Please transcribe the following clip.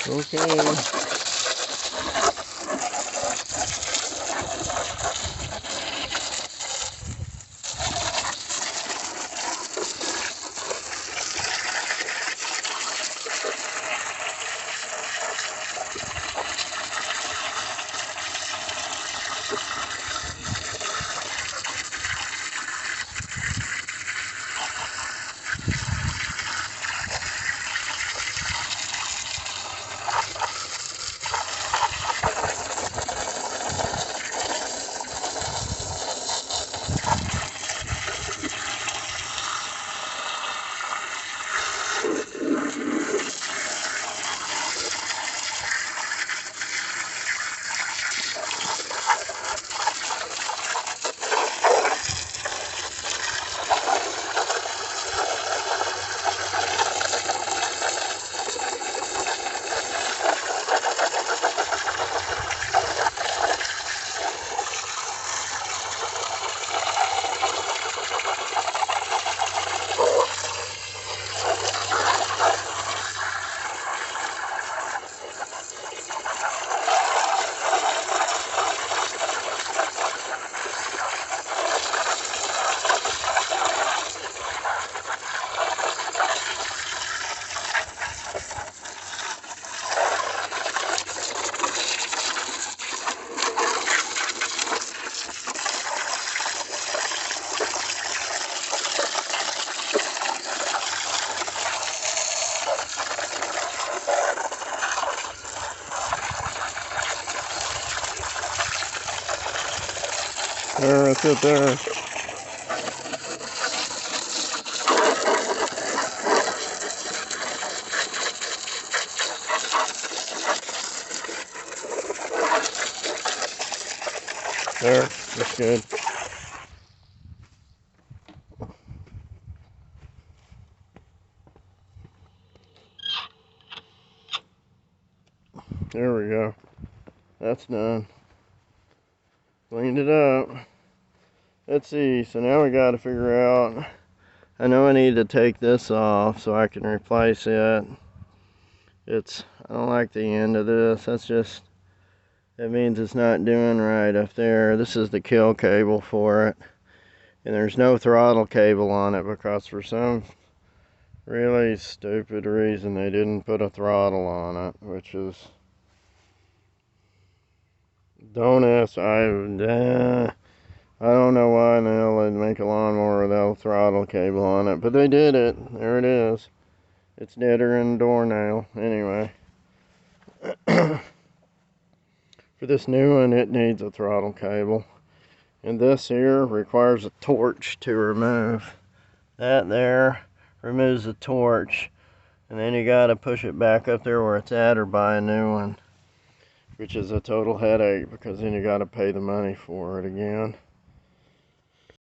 Okay. There, that's it there. There, that's good. There we go. That's done. Cleaned it up. Let's see, so now we got to figure out, I know I need to take this off so I can replace it. I don't like the end of this. That means it's not doing right up there. This is the kill cable for it. And there's no throttle cable on it because for some really stupid reason they didn't put a throttle on it, which is, don't ask, I don't know why in the hell they'd make a lawnmower without a throttle cable on it, but they did it. There it is. It's deader than a doornail. Anyway, for this new one, it needs a throttle cable. And this here requires a torch to remove. That there removes the torch. And then you gotta push it back up there where it's at or buy a new one. Which is a total headache because then you gotta pay the money for it again.